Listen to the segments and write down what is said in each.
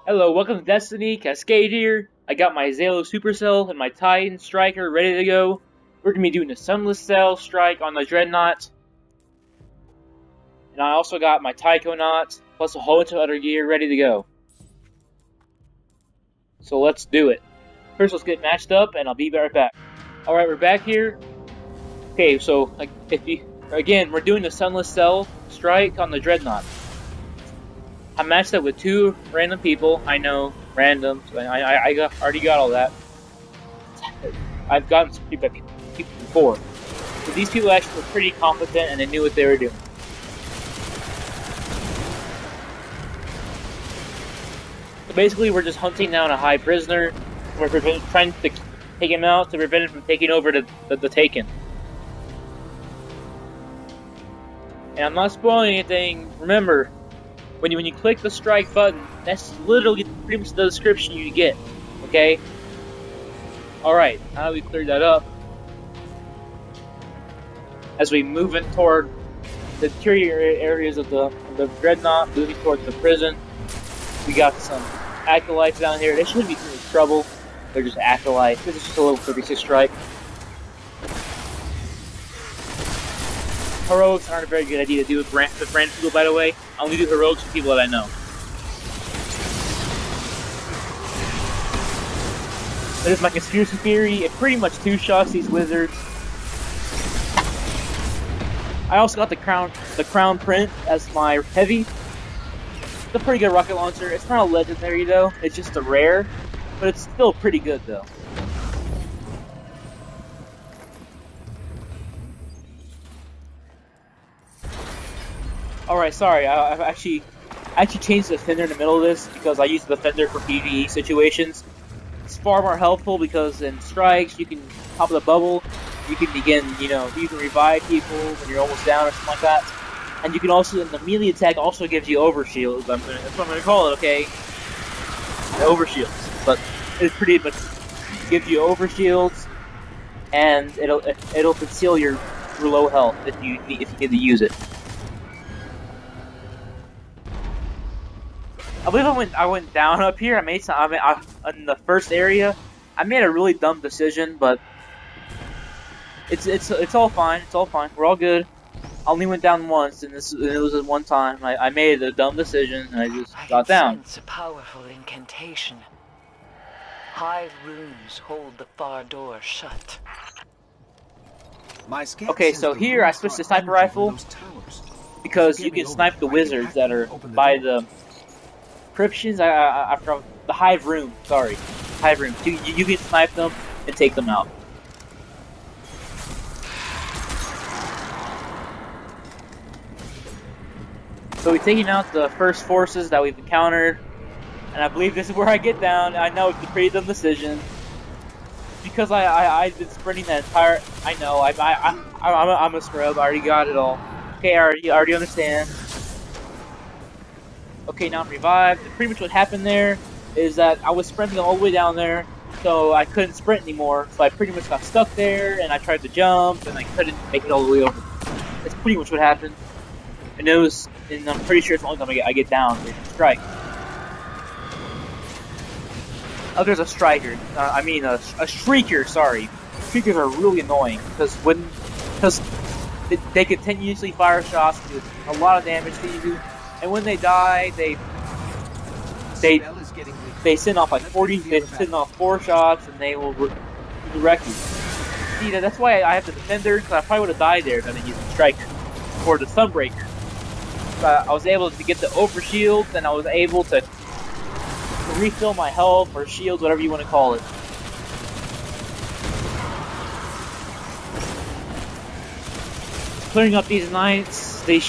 Hello, welcome to Destiny, Cascade here. I got my Zalo Supercell and my Titan Striker ready to go. We're going to be doing a Sunless Cell strike on the Dreadnought. And I also got my Taikonaut, plus a whole bunch of other gear ready to go. So let's do it. First, let's get matched up, and I'll be right back. Alright, we're back here. Okay, so, again, we're doing the Sunless Cell strike on the Dreadnought. I matched up with two random people. I know, random. I already got all that. I've gotten some people before. But these people actually were pretty competent and they knew what they were doing. So basically, we're just hunting down a high prisoner. We're trying to take him out to prevent him from taking over the Taken. And I'm not spoiling anything. Remember, when you click the strike button, that's literally pretty much the description you get, okay? Alright, now that we cleared that up, as we move in toward the interior areas of the Dreadnought, moving toward the prison, we got some acolytes down here. They shouldn't be too much trouble. They're just acolytes. This is just a little 36 strike. Heroics aren't a very good idea to do with random people, by the way. I only do heroics with people that I know. That is my conspiracy theory. It pretty much two-shots these wizards. I also got the crown print as my heavy. It's a pretty good rocket launcher. It's not a legendary though. It's just a rare, but it's still pretty good though. Alright, sorry, I've actually changed the defender in the middle of this because I use the defender for PvE situations. It's far more helpful because in strikes you can pop the bubble, you can begin, you can revive people when you're almost down or something like that. And you can also, in the melee attack, also gives you overshields. That's what I'm gonna call it, okay? Overshields, but it's pretty much gives you overshields, and it'll conceal your low health if you need to use it. I believe I went down up here. In the first area. I made a really dumb decision, but it's all fine. It's all fine. We're all good. I only went down once, and it was one time. I made a dumb decision, and I just got down. I can sense a powerful incantation. 5 runes hold the far door shut. Okay, so here I switched to sniper rifle because you can snipe the wizards that are by the encryptions. From the Hive Room. Sorry, Hive Room. You can snipe them and take them out. So we're taking out the first forces that we've encountered, and I believe this is where I get down. I know it's a pretty dumb decision because I've been sprinting that entire. I know I'm a scrub. I already got it all. Okay, I already understand. Okay, now I'm revived. And pretty much what happened there is that I was sprinting all the way down there, so I couldn't sprint anymore. So I pretty much got stuck there, and I tried to jump, and I couldn't make it all the way over. That's pretty much what happened. And I'm pretty sure it's the only time I get down with a strike. Oh, there's a striker. A shrieker. Sorry, shriekers are really annoying because they continuously fire shots, do a lot of damage to you, and when they die, they send off like 40. They send off 4 shots, and they will wreck you. See, that's why I have the defender, because I probably would have died there if I didn't use the striker or the sunbreaker. I was able to get the overshields, and I was able to refill my health or shields, whatever you want to call it. Clearing up these knights, they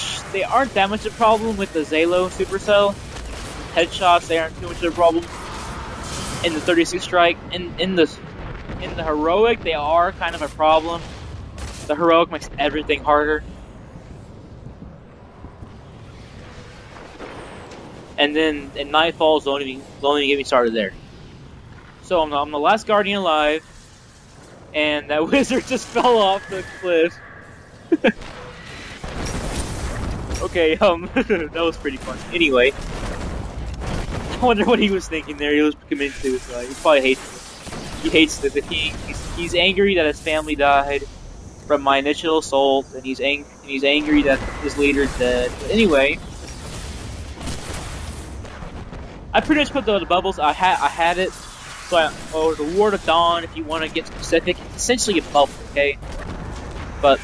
aren't that much of a problem with the Zalo Supercell. Headshots, they aren't too much of a problem. In the 36 strike, in the heroic, they are kind of a problem. The heroic makes everything harder. And then in Nightfalls, don't even get me started there. So I'm the last Guardian alive, and that wizard just fell off the cliff. Okay, that was pretty fun. Anyway, I wonder what he was thinking there. He was committing suicide. He probably hates it. He hates the king. He's angry that his family died from my initial assault, and he's angry that his leader's dead. But anyway, I pretty much put the bubbles. I had it. So the Ward of Dawn, if you want to get specific, it's essentially a bubble, okay? But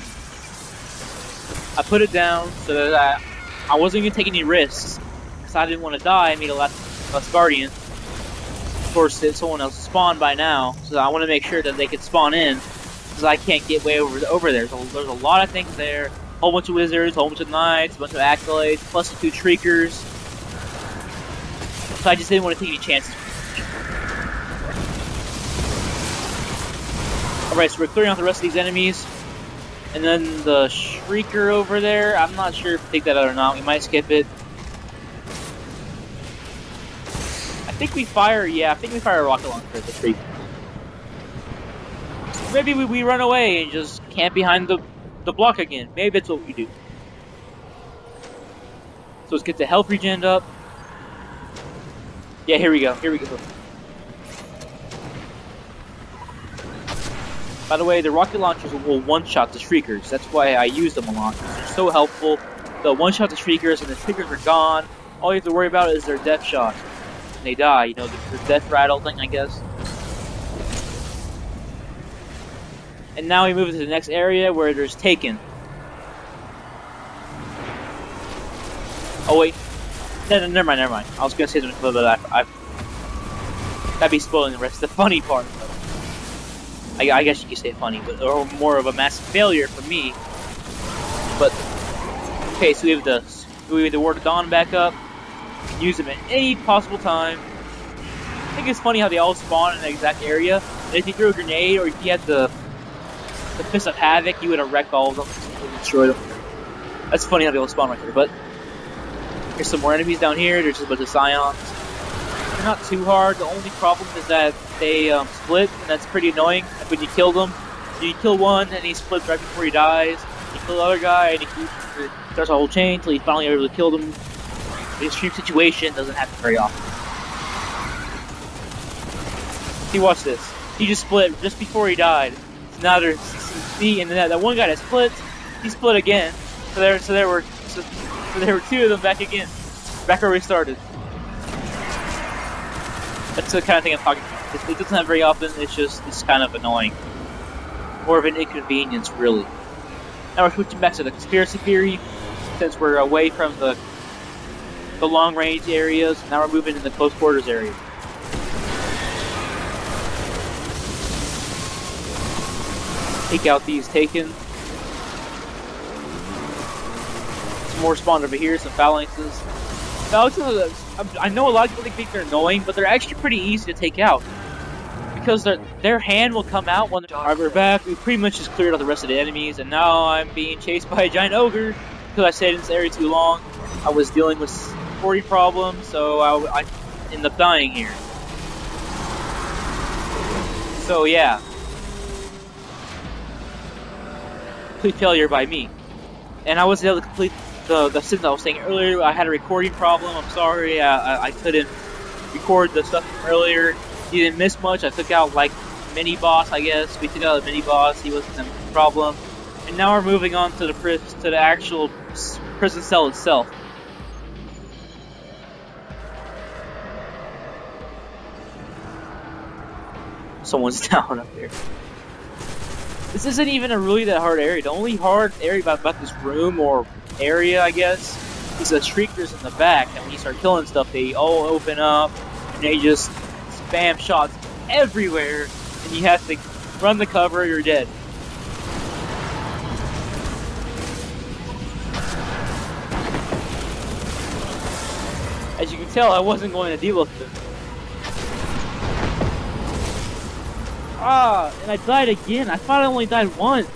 I put it down so that I wasn't going to take any risks, because I didn't want to die. I made a last Guardian. Of course, someone else spawned by now, so I want to make sure that they can spawn in, because I can't get way over there. So there's a lot of things there. A whole bunch of wizards, a whole bunch of knights, a bunch of acolytes, plus the 2 shriekers. So I just didn't want to take any chances. Alright, so we're clearing out the rest of these enemies. And then the Shrieker over there, I'm not sure if we take that out or not. We might skip it. I think we fire a rocket launcher at the Shrieker. Maybe we run away and just camp behind the block again. Maybe that's what we do. So let's get the health regen up. Yeah, here we go. By the way, the rocket launchers will one-shot the Shriekers. That's why I use them a lot. They're so helpful. They'll one-shot the Shriekers, and the Shriekers are gone. All you have to worry about is their death shot. And they die, you know, the death rattle thing, I guess. And now we move to the next area where there's Taken. Oh wait, no, never mind. I was gonna say something, but that'd be spoiling the rest of the funny part. I guess you could say funny, but or more of a massive failure for me. But okay, so we have the Ward of Dawn back up. You can use them at any possible time. I think it's funny how they all spawn in the exact area. And if you threw a grenade or if you had the Fist of Havoc, you would have wrecked all of them and destroyed them. That's funny how they all spawn right there. But here's some more enemies down here. There's just a bunch of Scions. They're not too hard. The only problem is that they split, and that's pretty annoying. Like when you kill them, you kill one, and he splits right before he dies. You kill the other guy, and he starts a whole chain until you finally are able to kill them. The extreme situation doesn't happen very often. See, watch this. He just split just before he died. So now there's CC, and then that one guy that split, he split again. So there were 2 of them back again, back where we started. That's the kind of thing I'm talking about. It doesn't happen very often. It's kind of annoying. More of an inconvenience, really. Now we're switching back to the conspiracy theory, since we're away from the long range areas. Now we're moving into the close quarters area. Take out these Taken. Some more spawned over here. Some phalanxes. I know a lot of people think they're annoying, but they're actually pretty easy to take out. Because their hand will come out when we're back. We pretty much just cleared out the rest of the enemies, and now I'm being chased by a giant ogre. Because I stayed in this area too long. I was dealing with recording problems, so I ended up dying here. So yeah. Complete failure by me. And I wasn't able to complete the sins I was saying earlier. I had a recording problem. I'm sorry. I couldn't record the stuff from earlier. He didn't miss much. I took out like mini boss, I guess. We took out a mini boss. He wasn't a problem. And now we're moving on to the actual prison cell itself. Someone's down up there. This isn't even a really that hard area. The only hard area about this room or area, I guess, is the Shriekers in the back. And when you start killing stuff, they all open up and they just spam shots everywhere, and you have to run the cover or you're dead. As you can tell, I wasn't going to deal with them. Ah, and I died again. I thought I only died once.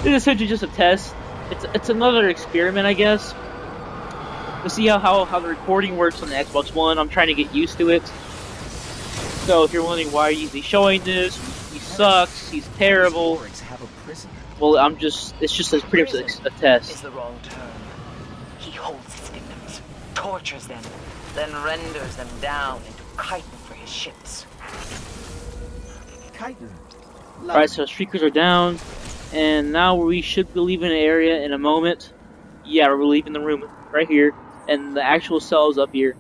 This is essentially just a test. It's another experiment, I guess, to see how the recording works on the Xbox One. I'm trying to get used to it. So if you're wondering why I'm usually showing this, sucks. He's terrible. Have a prison. Well, it's just as pretty much a test. Is the wrong term. He holds his victims, tortures them, then renders them down into chitin for his ships. Chitin. Alright, so streakers are down, and now we should be leaving the area in a moment. Yeah, we're leaving the room right here, and the actual cell is up here.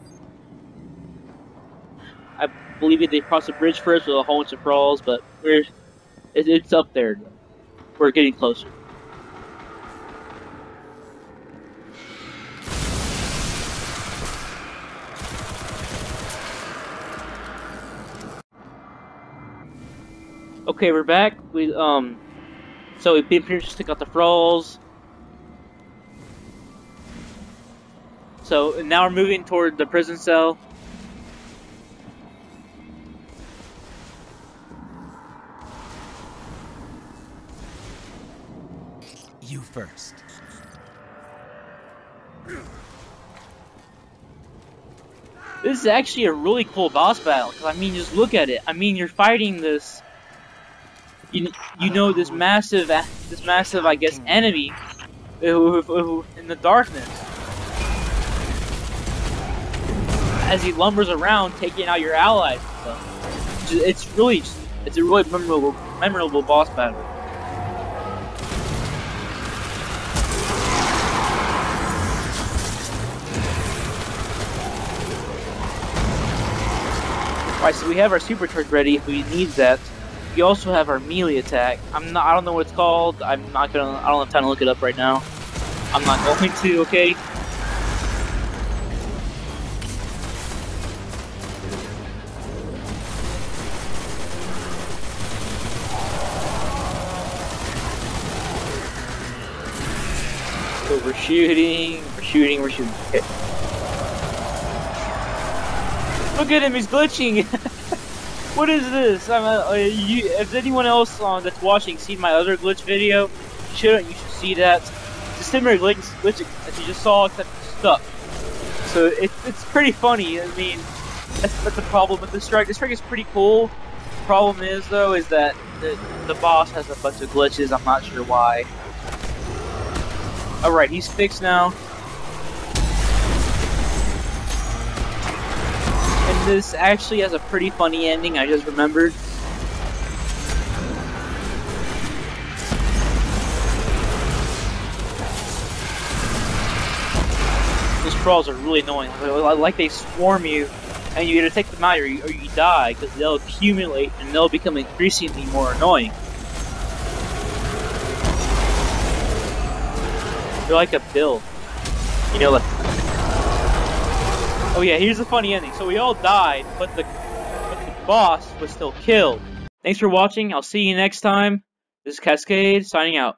I believe they crossed the bridge first with a whole bunch of crawls, but it's up there. We're getting closer. Okay, we're back. So we pretty much just took out the thralls. So now we're moving toward the prison cell. You first. This is actually a really cool boss battle. 'Cause, I mean, just look at it. I mean, you're fighting this. You know this massive, I guess, enemy in the darkness. As he lumbers around, taking out your allies and stuff. It's a really memorable boss battle. Alright, so we have our supercharge ready if we need that. We also have our melee attack. I don't know what it's called. I don't have time to look it up right now. I'm not going to, okay? So we're shooting. Okay. Look at him, he's glitching! What is this? If anyone else that's watching seen my other glitch video, you should see that. It's a similar glitch as you just saw, except it's stuck. So it's pretty funny. I mean, that's the problem with this strike. This strike is pretty cool. The problem is though, is that the boss has a bunch of glitches. I'm not sure why. All right, he's fixed now. This actually has a pretty funny ending, I just remembered. Those trolls are really annoying. Like they swarm you, and you gotta take them out or you die, because they'll accumulate and they'll become increasingly more annoying. They're like a bill. You know, like... Oh yeah, here's the funny ending. So we all died, but the boss was still killed. Thanks for watching. I'll see you next time. This is Cascade, signing out.